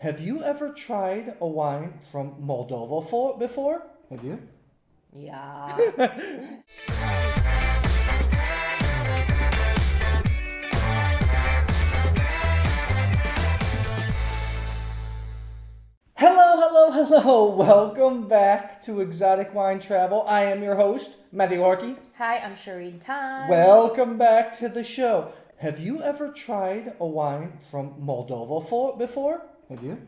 Have you ever tried a wine from Moldova before? Have you? Yeah. Hello. Welcome back to Exotic Wine Travel. I am your host, Matthew Harkey. Hi, I'm Shireen Tan. Welcome back to the show. Have you ever tried a wine from Moldova before? Have you?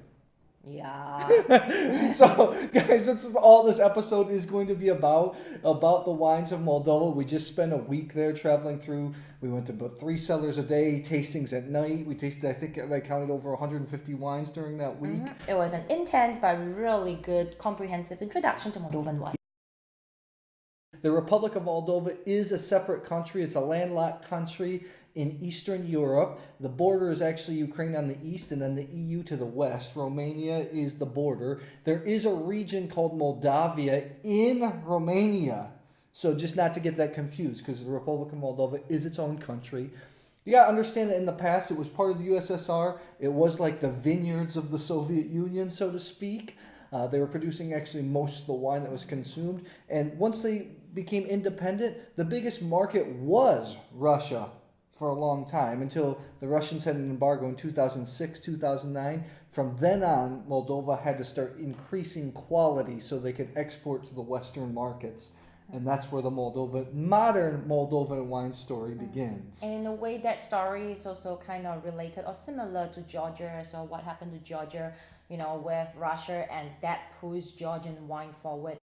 Yeah. So, guys, that's all this episode is going to be about the wines of Moldova. We just spent a week there traveling through. We went to about 3 cellars a day, tastings at night. We tasted, I think I counted over 150 wines during that week. It was an intense but really good, comprehensive introduction to Moldovan wine. The Republic of Moldova is a separate country. It's a landlocked country in Eastern Europe. The border is actually Ukraine on the east and then the EU to the west. Romania is the border. There is a region called Moldavia in Romania. So just not to get that confused, because the Republic of Moldova is its own country. You got to understand that in the past it was part of the USSR. It was like the vineyards of the Soviet Union, so to speak. They were producing actually most of the wine that was consumed. And once they became independent, the biggest market was Russia for a long time, until the Russians had an embargo in 2006, 2009. From then on, Moldova had to start increasing quality so they could export to the Western markets. And that's where the modern Moldovan wine story begins. And in a way, that story is also kind of related or similar to Georgia as well. What happened to Georgia, with Russia, and that pushed Georgian wine forward.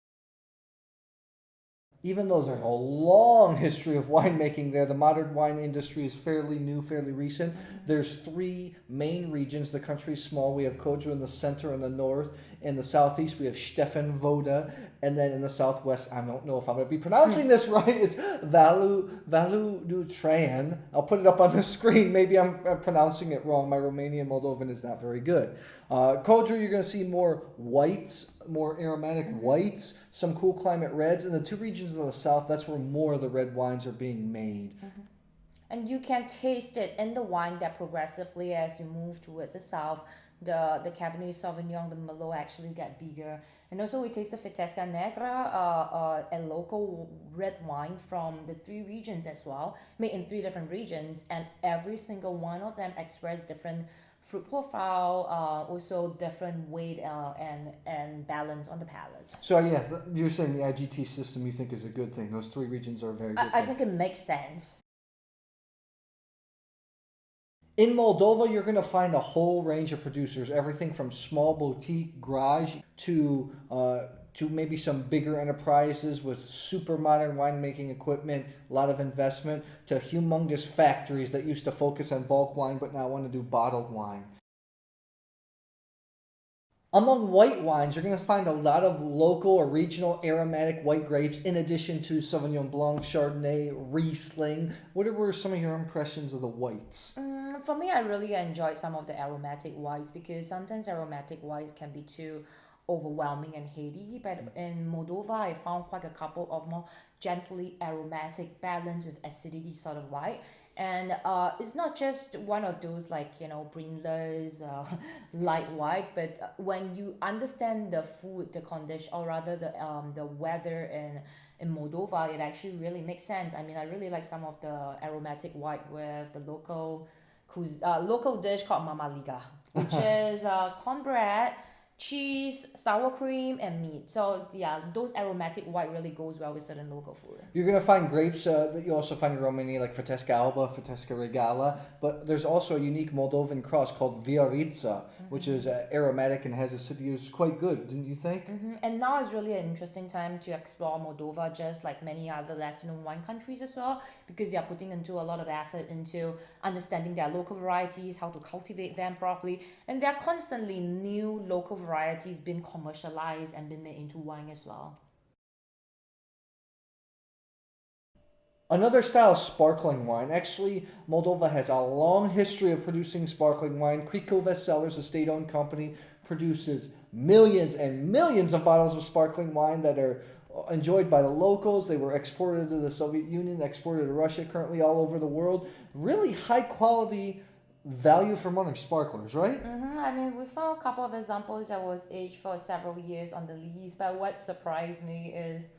Even though there's a long history of winemaking there, the modern wine industry is fairly new, fairly recent. There's 3 main regions. The country's small. We have Kodra in the center and the north. In the southeast, we have Stefan Voda. And then in the southwest, I don't know if I'm going to be pronouncing this right, it's Valu du Traian. I'll put it up on the screen. Maybe I'm pronouncing it wrong. My Romanian Moldovan is not very good. Kodra, you're going to see more whites, more aromatic whites, some cool climate reds. In the 2 regions of the south, that's where more of the red wines are being made. And you can taste it in the wine that progressively, as you move towards the south, the Cabernet Sauvignon, the Merlot actually get bigger. And also we taste the Fetesca Negra, a local red wine from the 3 regions as well, made in 3 different regions, and every single one of them express different fruit profile, also different weight and balance on the palate. So yeah, you're saying the IGT system you think is a good thing. Those 3 regions are a very good I thing. think it makes sense. In Moldova, you're going to find a whole range of producers, everything from small boutique garage to maybe some bigger enterprises with super modern winemaking equipment, a lot of investment, to humongous factories that used to focus on bulk wine but now want to do bottled wine. Among white wines, you're going to find a lot of local or regional aromatic white grapes, in addition to Sauvignon Blanc, Chardonnay, Riesling. What were some of your impressions of the whites? For me, I really enjoyed some of the aromatic whites, because sometimes aromatic whites can be too overwhelming and heady, but in Moldova I found quite a couple of more gently aromatic, balance with acidity sort of white. And it's not just one of those Brindlers light white, but when you understand the food, the condition, or rather the weather in Moldova, it actually really makes sense. I mean, I really like some of the aromatic white with the local dish called mamaliga, which is cornbread, cheese, sour cream, and meat. So yeah, those aromatic white really goes well with certain local food. You're going to find grapes that you also find in Romania, like Fetesca Alba, Fetesca Regala, but there's also a unique Moldovan cross called Viorița, which is aromatic and has acidity. It's quite good, didn't you think? And now is really an interesting time to explore Moldova, just like many other lesser known wine countries as well, because they are putting into a lot of effort into understanding their local varieties, how to cultivate them properly, and there are constantly new local varieties being commercialized and been made into wine as well. Another style is sparkling wine. Actually, Moldova has a long history of producing sparkling wine. Cricovest Cellars, a state-owned company, produces millions and millions of bottles of sparkling wine that are enjoyed by the locals. They were exported to the Soviet Union, exported to Russia, currently all over the world. Really high-quality value for money sparklers, right? I mean, we found a couple of examples that was aged for several years on the lease, but what surprised me is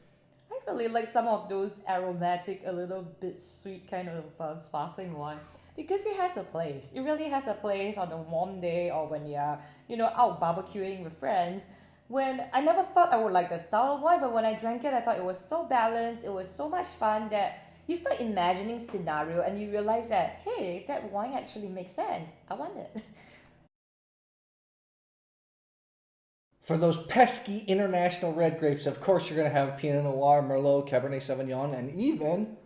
I really like some of those aromatic, a little bit sweet kind of sparkling wine because it has a place. It really has a place on a warm day or when you're, out barbecuing with friends. When I never thought I would like the style of wine, but when I drank it, I thought it was so balanced. It was so much fun that you start imagining scenario and you realize that hey, that wine actually makes sense. I want it. For those pesky international red grapes, of course, you're going to have Pinot Noir, Merlot, Cabernet Sauvignon, and even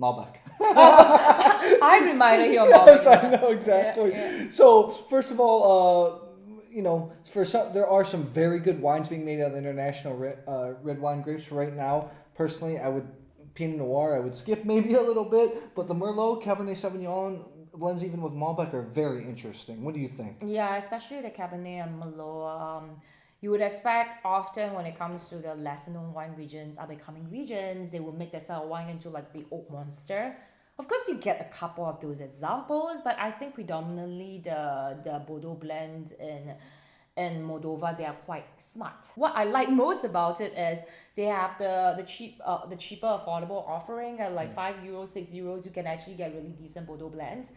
Malbec. I reminded you of Yes, Malbec. I know exactly. Yeah. So, first of all, there are some very good wines being made out of international red wine grapes right now. Personally, Pinot Noir, I would skip maybe a little bit, but the Merlot, Cabernet Sauvignon, blends even with Malbec are very interesting. What do you think? Yeah, especially the Cabernet and Merlot. You would expect often when it comes to the lesser known wine regions, up and coming regions, they will make their style of wine into like the old monster. Of course, you get a couple of those examples, but I think predominantly the Bordeaux blend in Moldova, they are quite smart. What I like most about it is they have the cheaper affordable offering at like €5, €6. You can actually get really decent Bordeaux blends.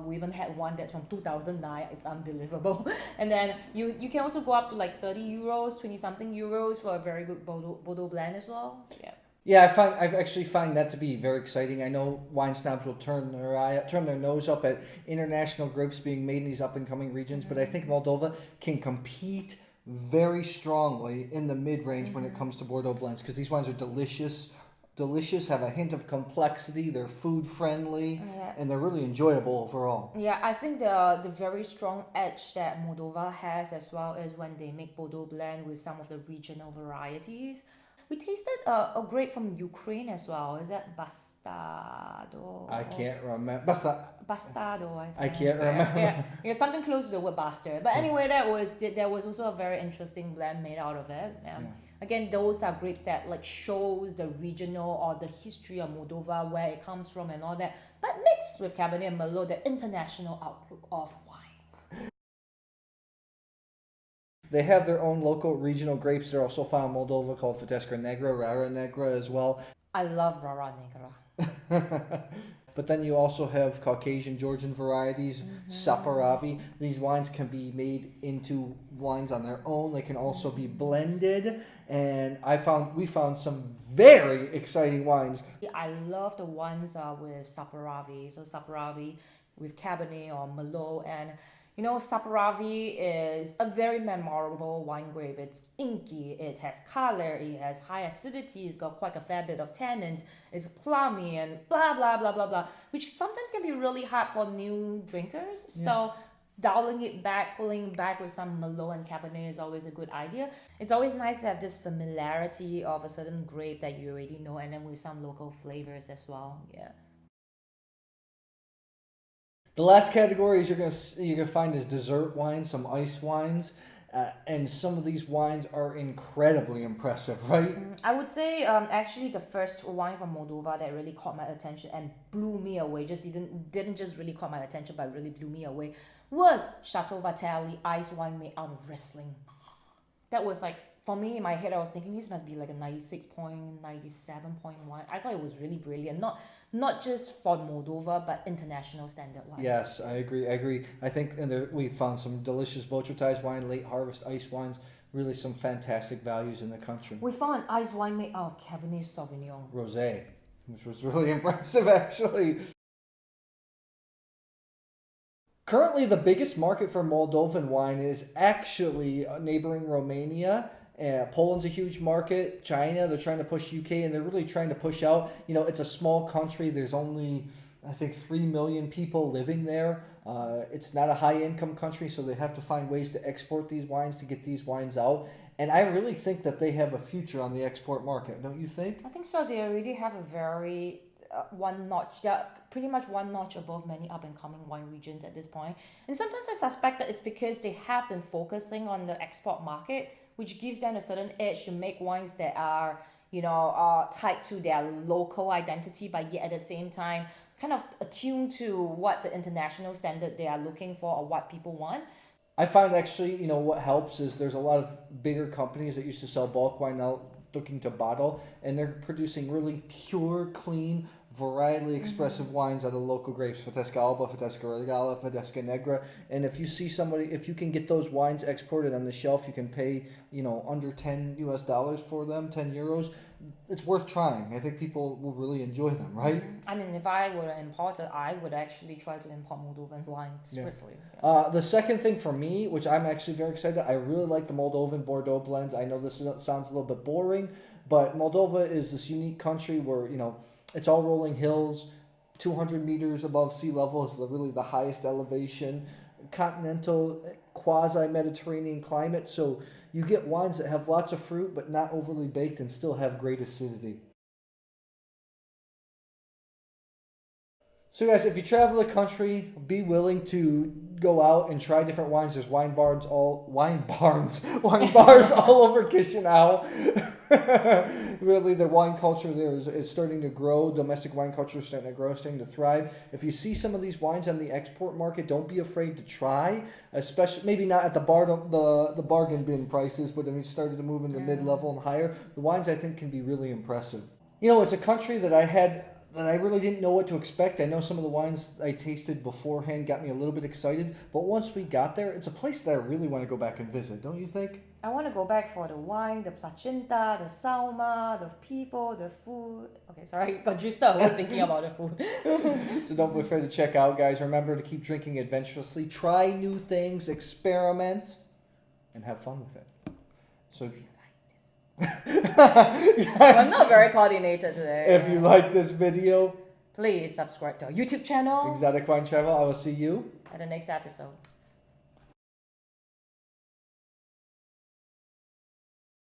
We even had one that's from 2009. It's unbelievable. And then you can also go up to like €30, 20 something euros for a very good Bordeaux blend as well. Yeah. Yeah, I've actually find that to be very exciting. I know wine snobs will turn their nose up at international grapes being made in these up and coming regions, but I think Moldova can compete very strongly in the mid range when it comes to Bordeaux blends because these wines are delicious, have a hint of complexity, they're food friendly, and they're really enjoyable overall. Yeah, I think the very strong edge that Moldova has as well is when they make Bordeaux blend with some of the regional varieties. We tasted a grape from Ukraine as well. Is that Bastardo? I can't remember. Bastardo, I think. I can't remember. Yeah, something close to the word bastard. But anyway, there was also a very interesting blend made out of it. Again, those are grapes that like shows the regional or the history of Moldova, where it comes from and all that, but mixed with Cabernet and Merlot, the international outlook of wine. They have their own local regional grapes. They're also found in Moldova called Fetesca Negra, Rara Negra as well. I love Rara Negra. But then you also have Caucasian Georgian varieties, Saparavi. These wines can be made into wines on their own. They can also be blended. And we found some very exciting wines. I love the ones with Saparavi. So Saparavi with Cabernet or Merlot, and Saparavi is a very memorable wine grape. It's inky, it has color, it has high acidity, it's got quite a fair bit of tannins, it's plummy and blah, blah, blah, blah, blah, which sometimes can be really hard for new drinkers. Yeah. So dialing it back, pulling back with some Merlot and Cabernet is always a good idea. It's always nice to have this familiarity of a certain grape that you already know, and then with some local flavors as well. Yeah. The last categories you're gonna find is dessert wines, some ice wines, and some of these wines are incredibly impressive, right? I would say actually the first wine from Moldova that really caught my attention and blew me away, just didn't just really caught my attention, but really blew me away, was Chateau Vatali ice wine made out of Riesling. That was like, for me in my head, I was thinking this must be like a 96.97.1. I thought it was really brilliant. Not just for Moldova, but international standard wise. Yes, I agree. I think we found some delicious Botrytis wine, late harvest ice wines, really some fantastic values in the country. We found an ice wine made out of Cabernet Sauvignon. Rosé, which was really impressive actually. Currently, the biggest market for Moldovan wine is actually neighboring Romania. Poland's a huge market. China, they're trying to push UK, and they're really trying to push out. It's a small country. There's only, I think, 3 million people living there. It's not a high-income country, so they have to find ways to export these wines to get these wines out. And I really think that they have a future on the export market, don't you think? I think so. They already have a very pretty much one notch above many up-and-coming wine regions at this point. And sometimes I suspect that it's because they have been focusing on the export market, which gives them a certain edge to make wines that are, tied to their local identity, but yet at the same time kind of attuned to what the international standard they are looking for or what people want. I find actually, what helps is there's a lot of bigger companies that used to sell bulk wine now looking to bottle, and they're producing really pure, clean, varietally expressive wines out of local grapes, Fetesca Alba, Fetesca Regala, Fetesca Negra. And if you can get those wines exported on the shelf, you can pay, under $10 for them, 10 euros. It's worth trying. I think people will really enjoy them, right? I mean, if I were an importer, I would actually try to import Moldovan wine swiftly. The second thing for me, which I'm actually very excited, I really like the Moldovan Bordeaux blends. I know this sounds a little bit boring, but Moldova is this unique country where, it's all rolling hills, 200 meters above sea level is really the highest elevation, continental, quasi-Mediterranean climate, so you get wines that have lots of fruit but not overly baked and still have great acidity. So guys, if you travel the country, be willing to go out and try different wines. There's wine bars all over Chișinău. Really, the wine culture there is starting to grow. Domestic wine culture is starting to grow, starting to thrive. If you see some of these wines on the export market, don't be afraid to try. Especially, maybe not at the bargain bin prices, but when it started to move into mid-level and higher, the wines I think can be really impressive. It's a country that I really didn't know what to expect. I know some of the wines I tasted beforehand got me a little bit excited, but once we got there, it's a place that I really want to go back and visit, don't you think? I want to go back for the wine, the placenta, the sauma, the people, the food. Okay, sorry, I got drifted away thinking about the food. So don't be afraid to check out, guys. Remember to keep drinking adventurously, try new things, experiment, and have fun with it. So I'm not very coordinated today. If you like this video, please subscribe to our YouTube channel. Exotic Wine Travel. I will see you at the next episode.